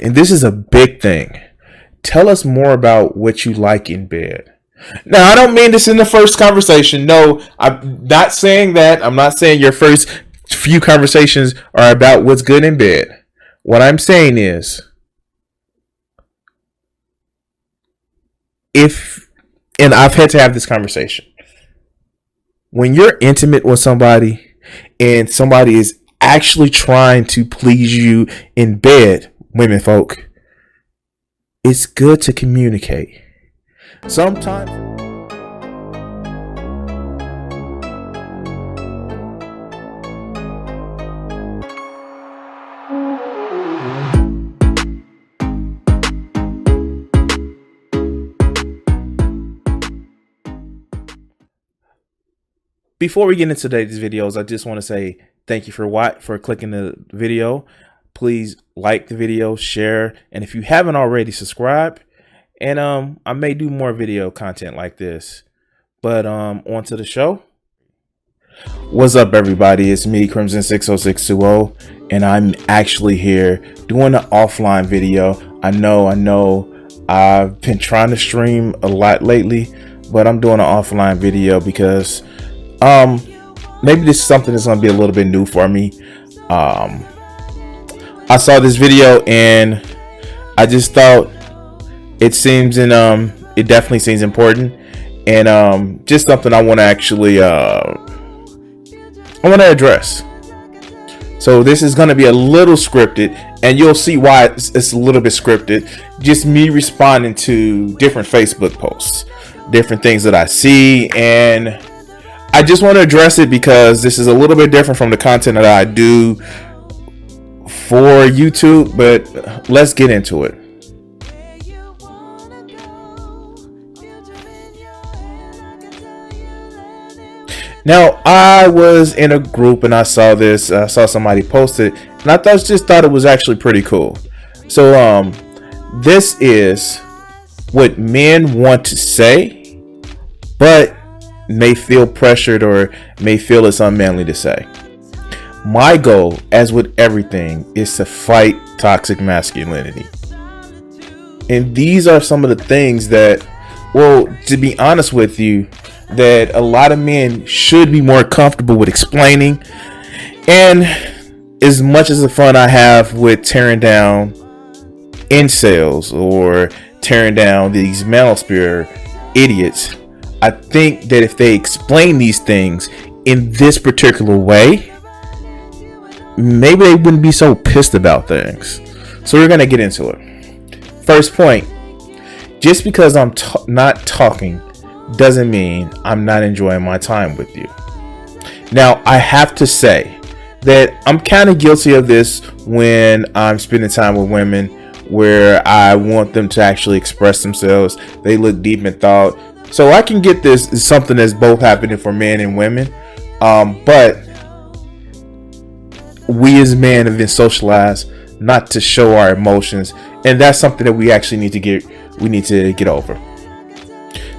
and this is a big thing. Tell us more about what you like in bed. Now, I don't mean this in the first conversation. No, I'm not saying that. I'm not saying your first few conversations are about what's good in bed. What I'm saying is, if, and I've had to have this conversation, when you're intimate with somebody and somebody is actually trying to please you in bed, women folk, it's good to communicate. Sometimes. Before we get into today's videos, I just want to say thank you for clicking the video. Please like the video, share, and if you haven't already, subscribe. And I may do more video content like this. But on to the show. What's up, everybody? It's me, Crimson 60620, and I'm actually here doing an offline video. I know I've been trying to stream a lot lately, but I'm doing an offline video because maybe this is something that's gonna be a little bit new for me. I saw this video and I just thought it definitely seems important, and just something I want to actually address. So this is going to be a little scripted, and you'll see why it's a little bit scripted. Just me responding to different Facebook posts, different things that I see, and I just want to address it because this is a little bit different from the content that I do for YouTube. But let's get into it. Now, I was in a group and I saw this. I saw somebody post it, and I thought it was actually pretty cool. So, this is what men want to say, but may feel pressured or may feel it's unmanly to say. My goal, as with everything, is to fight toxic masculinity. And these are some of the things that, well, to be honest with you, that a lot of men should be more comfortable with explaining. And as much as the fun I have with tearing down incels or tearing down these manosphere idiots, I think that if they explain these things in this particular way, maybe they wouldn't be so pissed about things. So we're going to get into it. First point, just because I'm not talking doesn't mean I'm not enjoying my time with you. Now, I have to say that I'm kind of guilty of this when I'm spending time with women where I want them to actually express themselves. They look deep in thought. So I can get this is something that's both happening for men and women. But we as men have been socialized not to show our emotions. And that's something that we actually need to get over.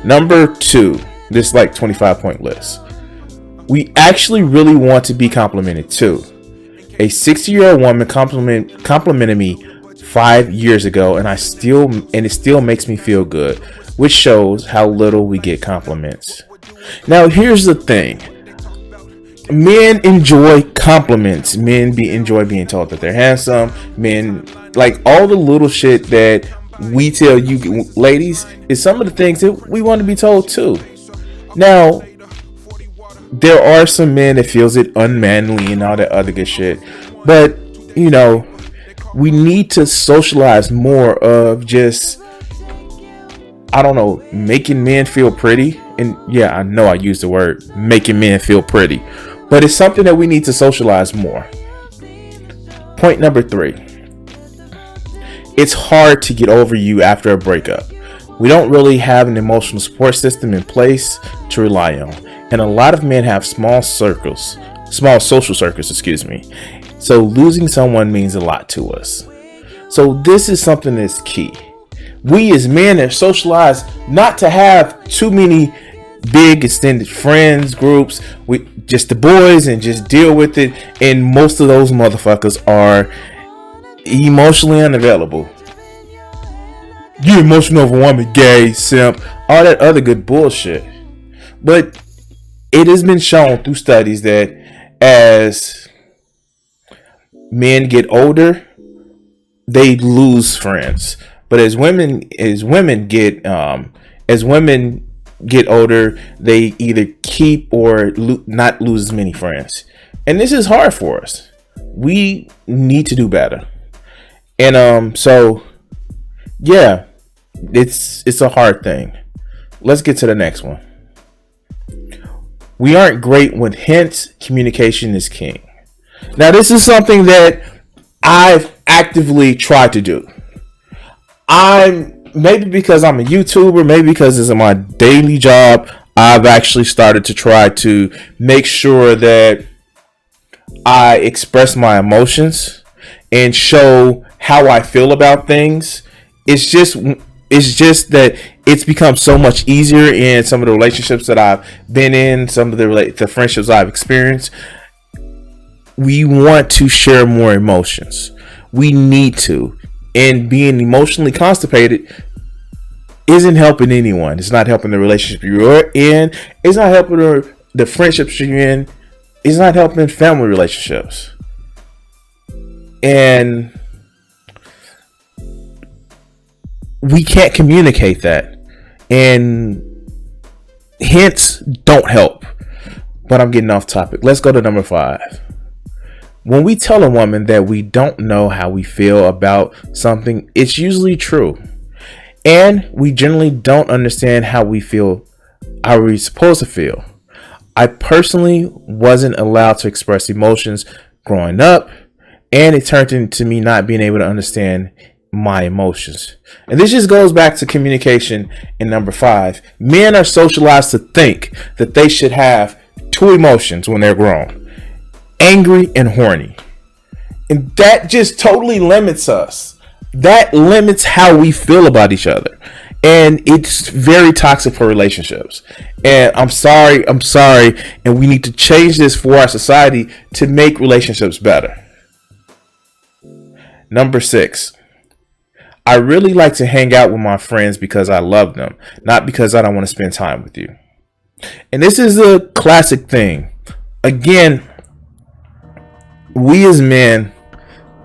Number 2, this like 25-point list. We actually really want to be complimented too. A 60-year-old woman complimented me 5 years ago, and it still makes me feel good, which shows how little we get compliments. Now, here's the thing. Men enjoy compliments. Men enjoy being told that they're handsome. Men like all the little shit that we tell you ladies is some of the things that we want to be told too. Now, there are some men that feels it unmanly and all that other good shit, but you know, we need to socialize more of just, I don't know, making men feel pretty. And yeah, I know I use the word making men feel pretty, but it's something that we need to socialize more. Point number 3. It's hard to get over you after a breakup. We don't really have an emotional support system in place to rely on. And a lot of men have small social circles, So losing someone means a lot to us. So this is something that's key. We as men are socialized not to have too many big extended friends groups with just the boys and just deal with it. And most of those motherfuckers are emotionally unavailable. You emotional over woman, gay, simp, all that other good bullshit. But it has been shown through studies that as men get older, they lose friends. But as women get older, they either keep or not lose as many friends. And this is hard for us. We need to do better. And so yeah, it's a hard thing. Let's get to the next one. We aren't great when, hence communication is king. Now this is something that I've actively tried to do. Maybe because I'm a YouTuber, maybe because it's my daily job, I've actually started to try to make sure that I express my emotions and show how I feel about things. It's just that it's become so much easier in some of the relationships that I've been in, some of the friendships I've experienced. We want to share more emotions. We need to. And being emotionally constipated isn't helping anyone. It's not helping the relationship you're in. It's not helping the friendships you're in. It's not helping family relationships. And we can't communicate that. And hence, don't help. But I'm getting off topic. Let's go to number 5. When we tell a woman that we don't know how we feel about something, it's usually true. And we generally don't understand how we're supposed to feel. I personally wasn't allowed to express emotions growing up, and it turned into me not being able to understand my emotions. And this just goes back to communication in number 5. Men are socialized to think that they should have 2 emotions when they're grown: angry and horny. And that just totally limits us. That limits how we feel about each other. And it's very toxic for relationships. And I'm sorry. And we need to change this for our society to make relationships better. Number 6. I really like to hang out with my friends because I love them, not because I don't want to spend time with you. And this is a classic thing. Again, we as men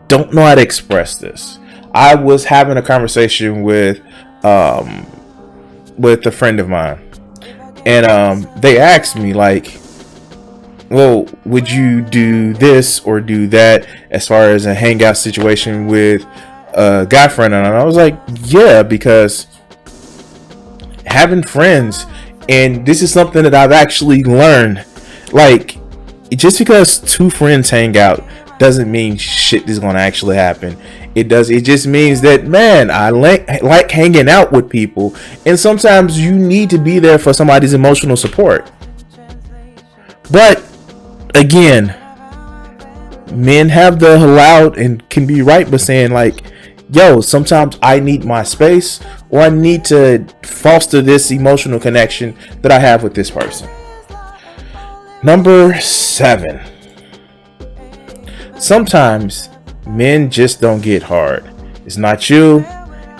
don't know how to express this. I was having a conversation with a friend of mine, and they asked me, like, well, would you do this or do that as far as a hangout situation with a guy friend? And I was like, yeah, because having friends, and this is something that I've actually learned, like, just because 2 friends hang out doesn't mean shit is going to actually happen. It just means that, man, I like hanging out with people, and sometimes you need to be there for somebody's emotional support. But again, men have the allowed and can be right by saying, like, yo, sometimes I need my space, or I need to foster this emotional connection that I have with this person. Number 7. Sometimes men just don't get hard. It's not you.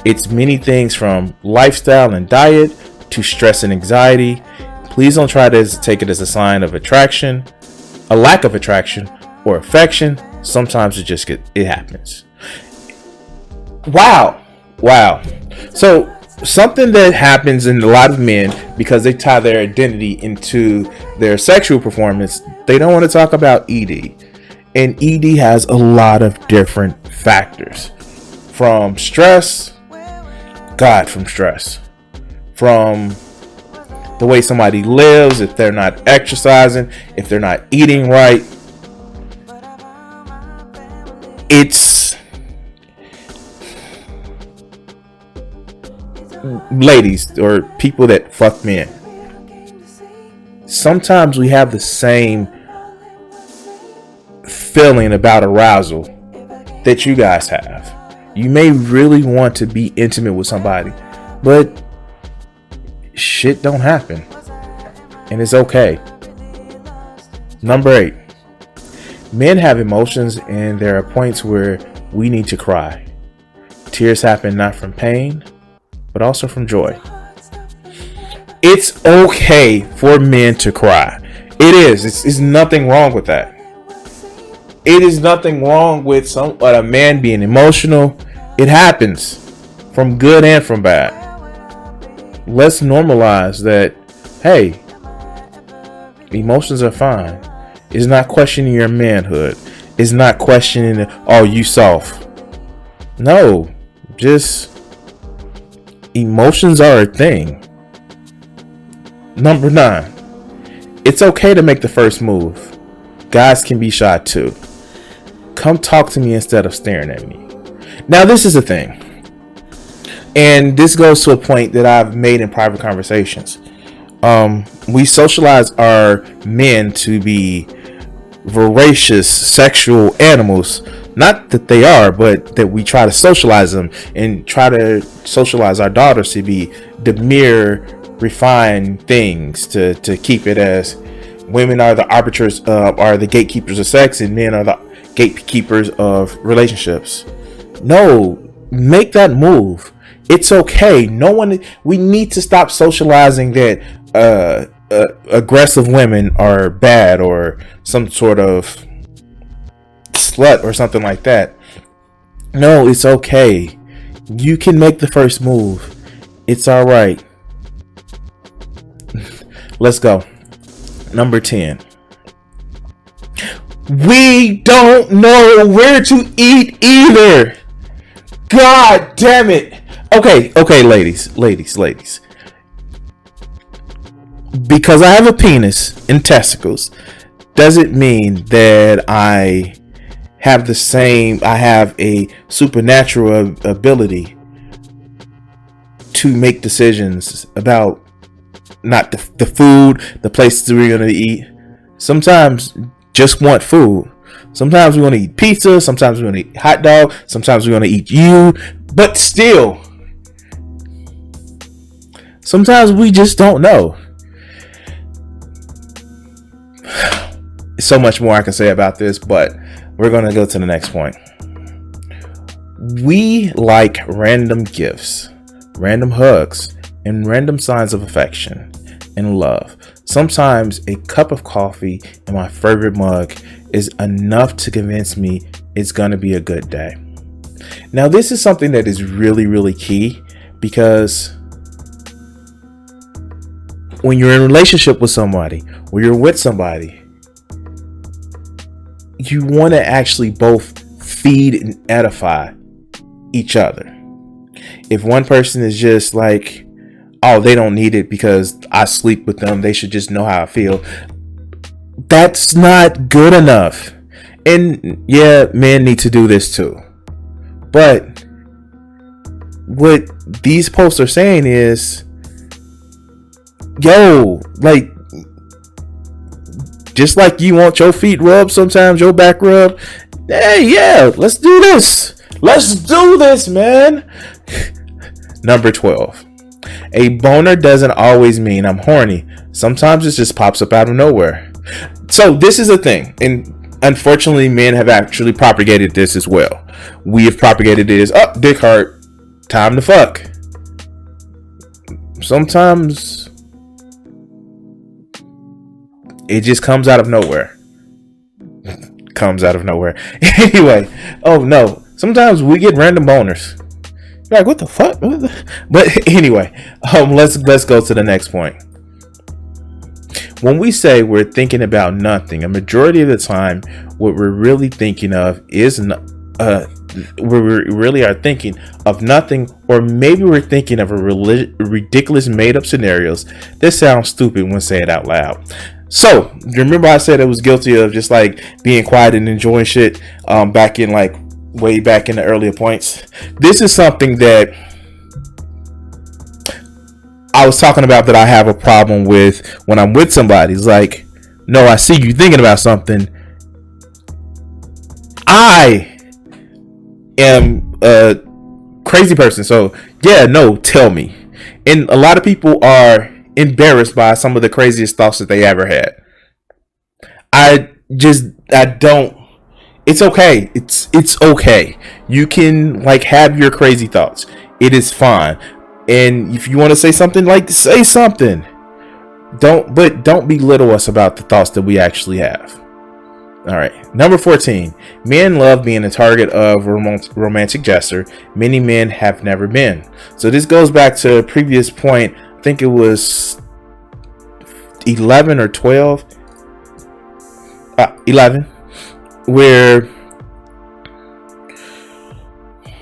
It's many things, from lifestyle and diet to stress and anxiety. Please don't try to take it as a sign of attraction, a lack of attraction, or affection. Sometimes it happens. Wow. So something that happens in a lot of men, because they tie their identity into their sexual performance, they don't want to talk about ED. And ED has a lot of different factors. From stress, from the way somebody lives, if they're not exercising, if they're not eating right. It's, ladies or people that fuck men, sometimes we have the same feeling about arousal that you guys have. You may really want to be intimate with somebody, but shit don't happen, and it's okay. Number 8. Men have emotions, and there are points where we need to cry. Tears happen not from pain, but also from joy. It's okay for men to cry. It is. It's nothing wrong with that. It is nothing wrong with a man being emotional. It happens from good and from bad. Let's normalize that. Hey, emotions are fine. It's not questioning your manhood. It's not questioning, oh, you soft. No, just emotions are a thing. Number 9, it's okay to make the first move. Guys can be shy too. Come talk to me instead of staring at me. Now, this is a thing. And this goes to a point that I've made in private conversations. We socialize our men to be voracious sexual animals. Not that they are, but that we try to socialize them and try to socialize our daughters to be demure, refined things to keep it as women are the arbiters, are the gatekeepers of sex, and men are the gatekeepers of relationships. No, make that move. It's okay. We need to stop socializing that aggressive women are bad or some sort of slut or something like that. No, it's okay. You can make the first move. It's all right. Let's go. Number 10. We don't know where to eat either. God damn it. Okay, ladies. Because I have a penis and testicles doesn't mean that I have a supernatural ability to make decisions about not the food, the places we're going to eat. Sometimes just want food. Sometimes we want to eat pizza. Sometimes we want to eat hot dog. Sometimes we want to eat you. But still, sometimes we just don't know. So much more I can say about this, but we're going to go to the next point. We like random gifts, random hugs, and random signs of affection and love. Sometimes a cup of coffee in my favorite mug is enough to convince me it's going to be a good day. Now, this is something that is really, really key, because when you're in a relationship with somebody, or you're with somebody, you want to actually both feed and edify each other. If one person is just like, oh, they don't need it because I sleep with them, they should just know how I feel, that's not good enough. And yeah, men need to do this too. But what these posts are saying is, yo, like, just like you want your feet rubbed sometimes, your back rubbed, hey, yeah, let's do this. Let's do this, man. Number 12. A boner doesn't always mean I'm horny. Sometimes it just pops up out of nowhere. So this is a thing. And unfortunately, men have actually propagated this as well. We have propagated it as, oh, dick hard, time to fuck. Sometimes it just comes out of nowhere. Comes out of nowhere. Anyway, oh no. Sometimes we get random boners. You're like, what the fuck? But anyway, let's go to the next point. When we say we're thinking about nothing, a majority of the time, what we're really thinking of is we really are thinking of nothing, or maybe we're thinking of a ridiculous made-up scenarios that sound stupid when said out loud. So, remember I said I was guilty of just like being quiet and enjoying shit back in like way back in the earlier points. This is something that I was talking about that I have a problem with when I'm with somebody. It's like, no, I see you thinking about something. I am a crazy person. So, yeah, no, tell me. And a lot of people are embarrassed by some of the craziest thoughts that they ever had. I don't. It's okay. It's okay. You can like have your crazy thoughts. It is fine. And if you want to say something, like say something. Don't belittle us about the thoughts that we actually have. All right. Number 14. Men love being a target of romantic gesture. Many men have never been. So this goes back to a previous point. I think it was 11 or 12. 11. Where,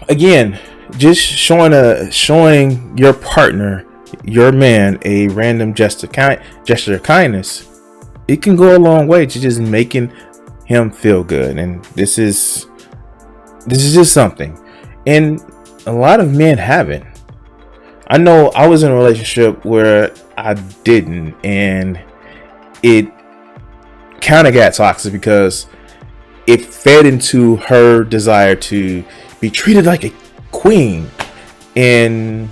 again, just showing your partner, your man, a random gesture of kindness, it can go a long way to just making him feel good. And this is just something, and a lot of men haven't. I know I was in a relationship where I didn't, and it kind of got toxic because it fed into her desire to be treated like a queen. And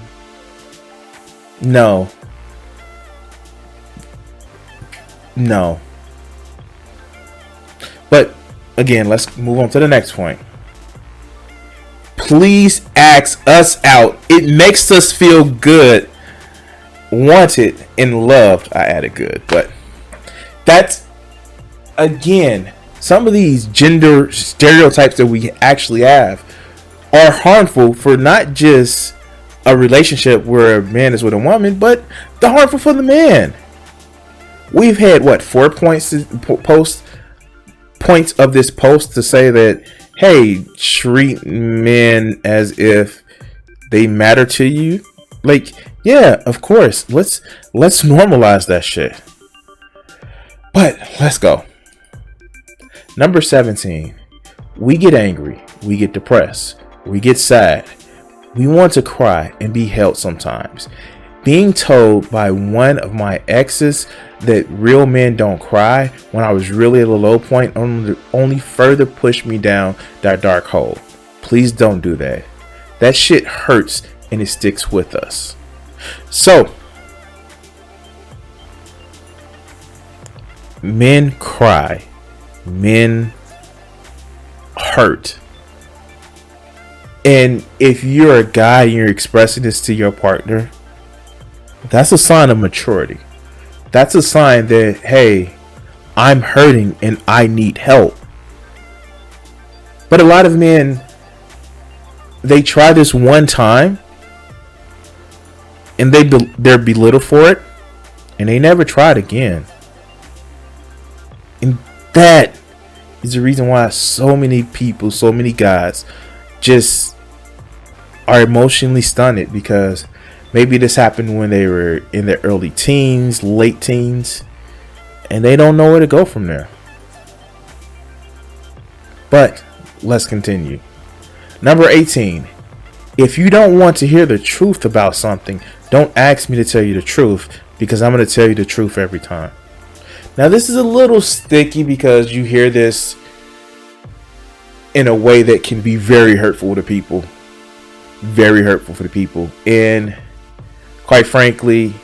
no. But again, let's move on to the next point. Please ask us out. It makes us feel good, wanted, and loved. I added good, but that's, again, some of these gender stereotypes that we actually have are harmful for not just a relationship where a man is with a woman, but they're harmful for the man. We've had 4 points of this post to say that, hey, treat men as if they matter to you. Like, yeah, of course, let's normalize that shit. But let's go. Number 17. We get angry, we get depressed, we get sad, we want to cry and be held sometimes. Being told by one of my exes that real men don't cry when I was really at a low point only further pushed me down that dark hole. Please don't do that. That shit hurts and it sticks with us. So, men cry. Men hurt. And if you're a guy and you're expressing this to your partner, that's a sign of maturity. That's a sign that, hey, I'm hurting and I need help. But a lot of men, they try this one time and they're belittled for it, and they never tried again. And that is the reason why so many people, so many guys just are emotionally stunted, because maybe this happened when they were in their early teens, late teens, and they don't know where to go from there. But let's continue. Number 18. If you don't want to hear the truth about something, don't ask me to tell you the truth, because I'm going to tell you the truth every time. Now, this is a little sticky because you hear this in a way that can be very hurtful to people. Very hurtful for the people. And quite frankly,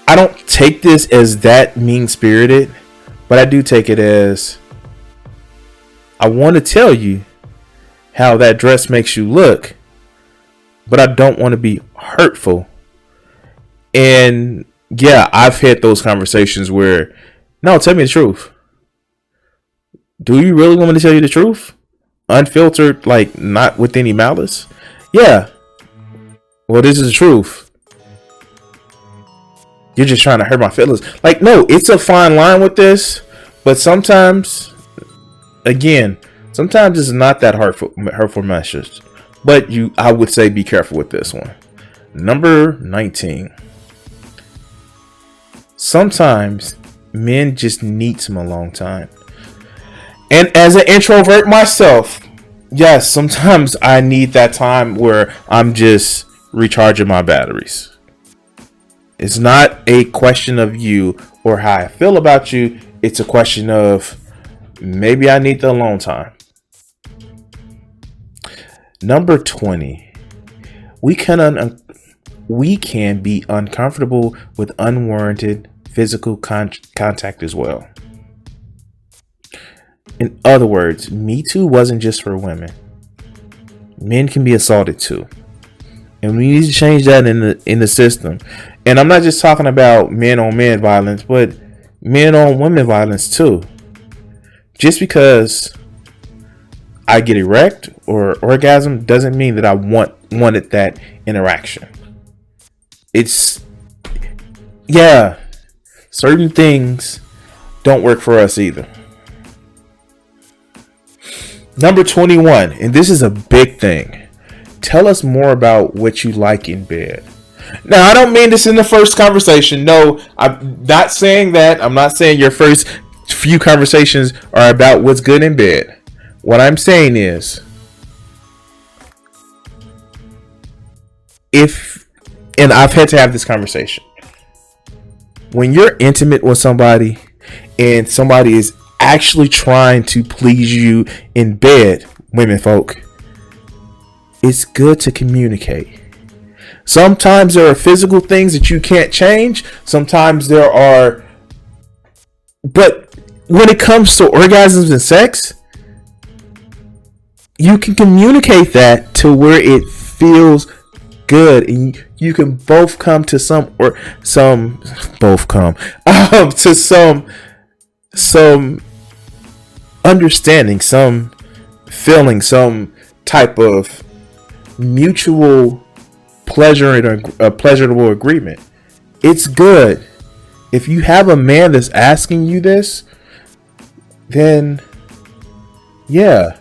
I don't take this as that mean-spirited, but I do take it as, I want to tell you how that dress makes you look, but I don't want to be hurtful. And yeah, I've had those conversations where, no, tell me the truth. Do you really want me to tell you the truth? Unfiltered, like not with any malice? Yeah. Well, this is the truth. You're just trying to hurt my feelings. Like, no, it's a fine line with this, but sometimes, again, sometimes it's not that hurtful message. But I would say be careful with this one. Number 19. Sometimes men just need some alone time. And as an introvert myself, yes, sometimes I need that time where I'm just recharging my batteries. It's not a question of you or how I feel about you. It's a question of maybe I need the alone time. Number 20. We can be uncomfortable with unwarranted physical contact as well. In other words, Me Too wasn't just for women. Men can be assaulted too. And we need to change that in the system. And I'm not just talking about men on men violence, but men on women violence too. Just because I get erect or orgasm doesn't mean that I wanted that interaction. Certain things don't work for us either. Number 21, and this is a big thing. Tell us more about what you like in bed. Now, I don't mean this in the first conversation. No, I'm not saying that. I'm not saying your first few conversations are about what's good in bed. What I'm saying is, and I've had to have this conversation, when you're intimate with somebody and somebody is actually trying to please you in bed, women folk, it's good to communicate. Sometimes there are physical things that you can't change. Sometimes there are, but when it comes to orgasms and sex, you can communicate that to where it feels good, and you can both come to some understanding, some feeling, some type of mutual pleasure and a pleasurable agreement. It's good. If you have a man that's asking you this, then yeah,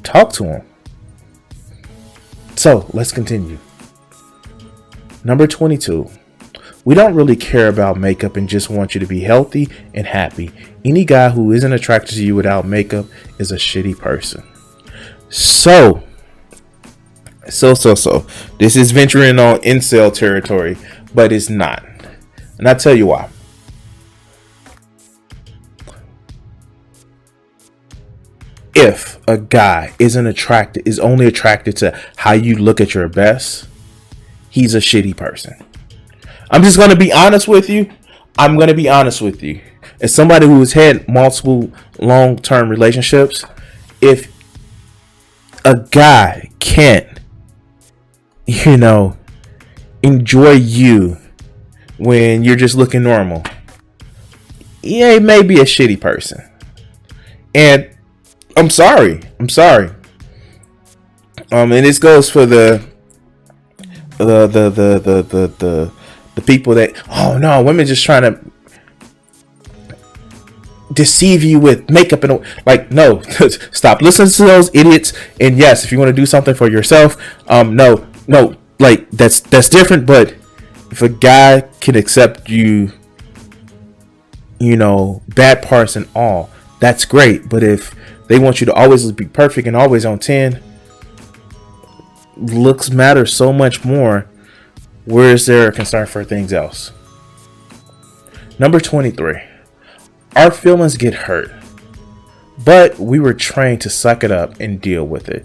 talk to him. So let's continue. Number 22. We don't really care about makeup and just want you to be healthy and happy. Any guy who isn't attracted to you without makeup is a shitty person. So. This is venturing on incel territory, but it's not. And I'll tell you why. If a guy is only attracted to how you look at your best, he's a shitty person. I'm just going to be honest with you. As somebody who has had multiple long-term relationships, if a guy can't, enjoy you when you're just looking normal, he may be a shitty person. And I'm sorry. And this goes for the people that, oh no, women just trying to deceive you with makeup and no. Stop listening to those idiots. And yes, if you want to do something for yourself, no, that's different. But if a guy can accept you, bad parts and all, that's great. But if they want you to always be perfect and always on 10, looks matter so much more. Where is there a concern for things else? Number 23. Our feelings get hurt, but we were trained to suck it up and deal with it.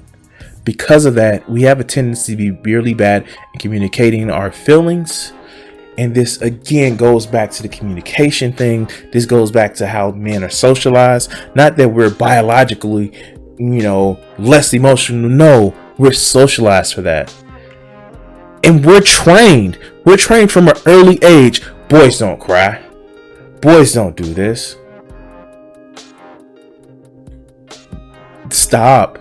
Because of that, we have a tendency to be really bad in communicating our feelings. And this again goes back to the communication thing. This goes back to how men are socialized. Not that we're biologically, less emotional. No, we're socialized for that. And we're trained. We're trained from an early age. Boys don't cry. Boys don't do this. Stop.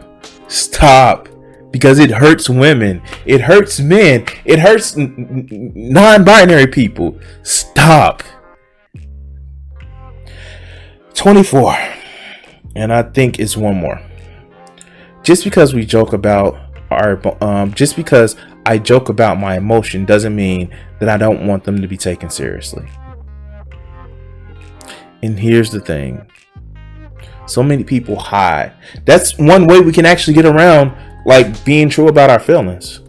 Because it hurts women. It hurts men. It hurts non-binary people. Stop. 24. And I think it's one more. Just because I joke about my emotion doesn't mean that I don't want them to be taken seriously. And here's the thing. So many people hide. That's one way we can actually get around being true about our feelings.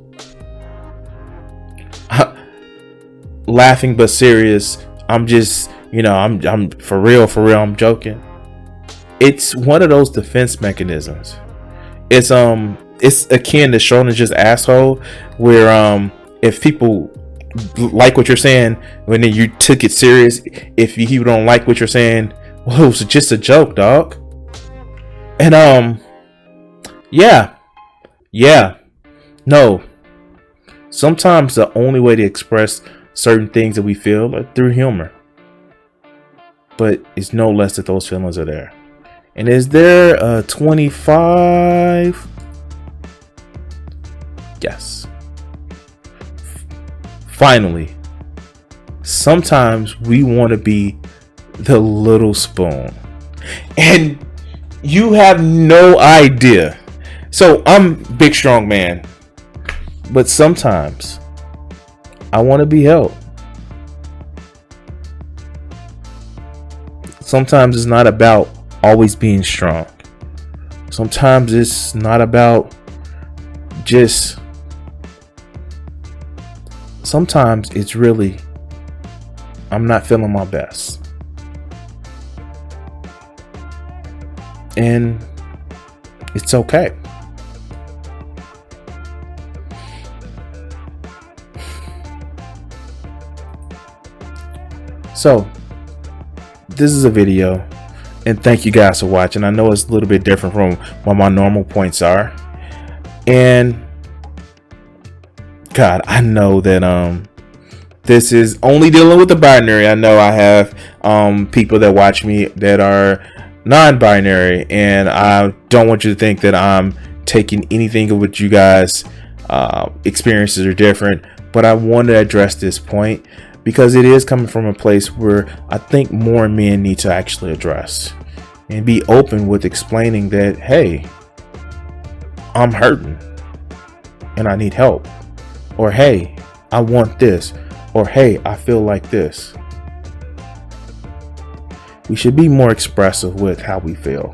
Laughing but serious. I'm just, I'm for real, I'm joking. It's one of those defense mechanisms. It's akin to Schrodinger's asshole, where if people like what you're saying, when you took it serious, if you don't like what you're saying, well, it was just a joke, dog. And yeah, no. Sometimes the only way to express certain things that we feel are through humor. But it's no less that those feelings are there. And is there a 25? Yes. Finally, sometimes we want to be the little spoon. And you have no idea. So I'm big, strong man. But sometimes I want to be held. Sometimes it's not about always being strong. Sometimes it's not about just. Sometimes it's really, I'm not feeling my best. And it's okay. So, this is a video, and thank you guys for watching. I know it's a little bit different from what my normal points are. And God, I know that this is only dealing with the binary. I know I have people that watch me that are non-binary, and I don't want you to think that I'm taking anything of what you guys experiences are different, but I want to address this point because it is coming from a place where I think more men need to actually address and be open with explaining that, hey, I'm hurting and I need help, or hey, I want this, or hey, I feel like this. We should be more expressive with how we feel.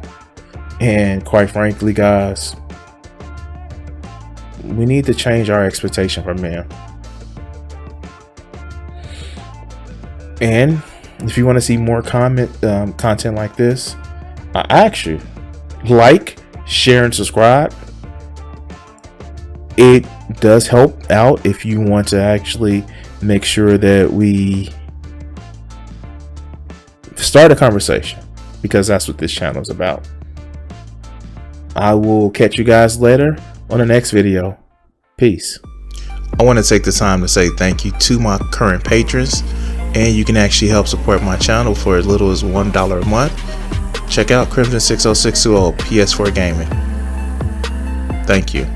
And quite frankly, guys, we need to change our expectation from men. And if you want to see more content like this, I ask you, like, share, and subscribe. It does help out if you want to actually make sure that we start a conversation, because that's what this channel is about. I will catch you guys later on the next video. Peace. I want to take the time to say thank you to my current patrons, and you can actually help support my channel for as little as $1 a month. Check out Crimson60620 PS4 Gaming. Thank you.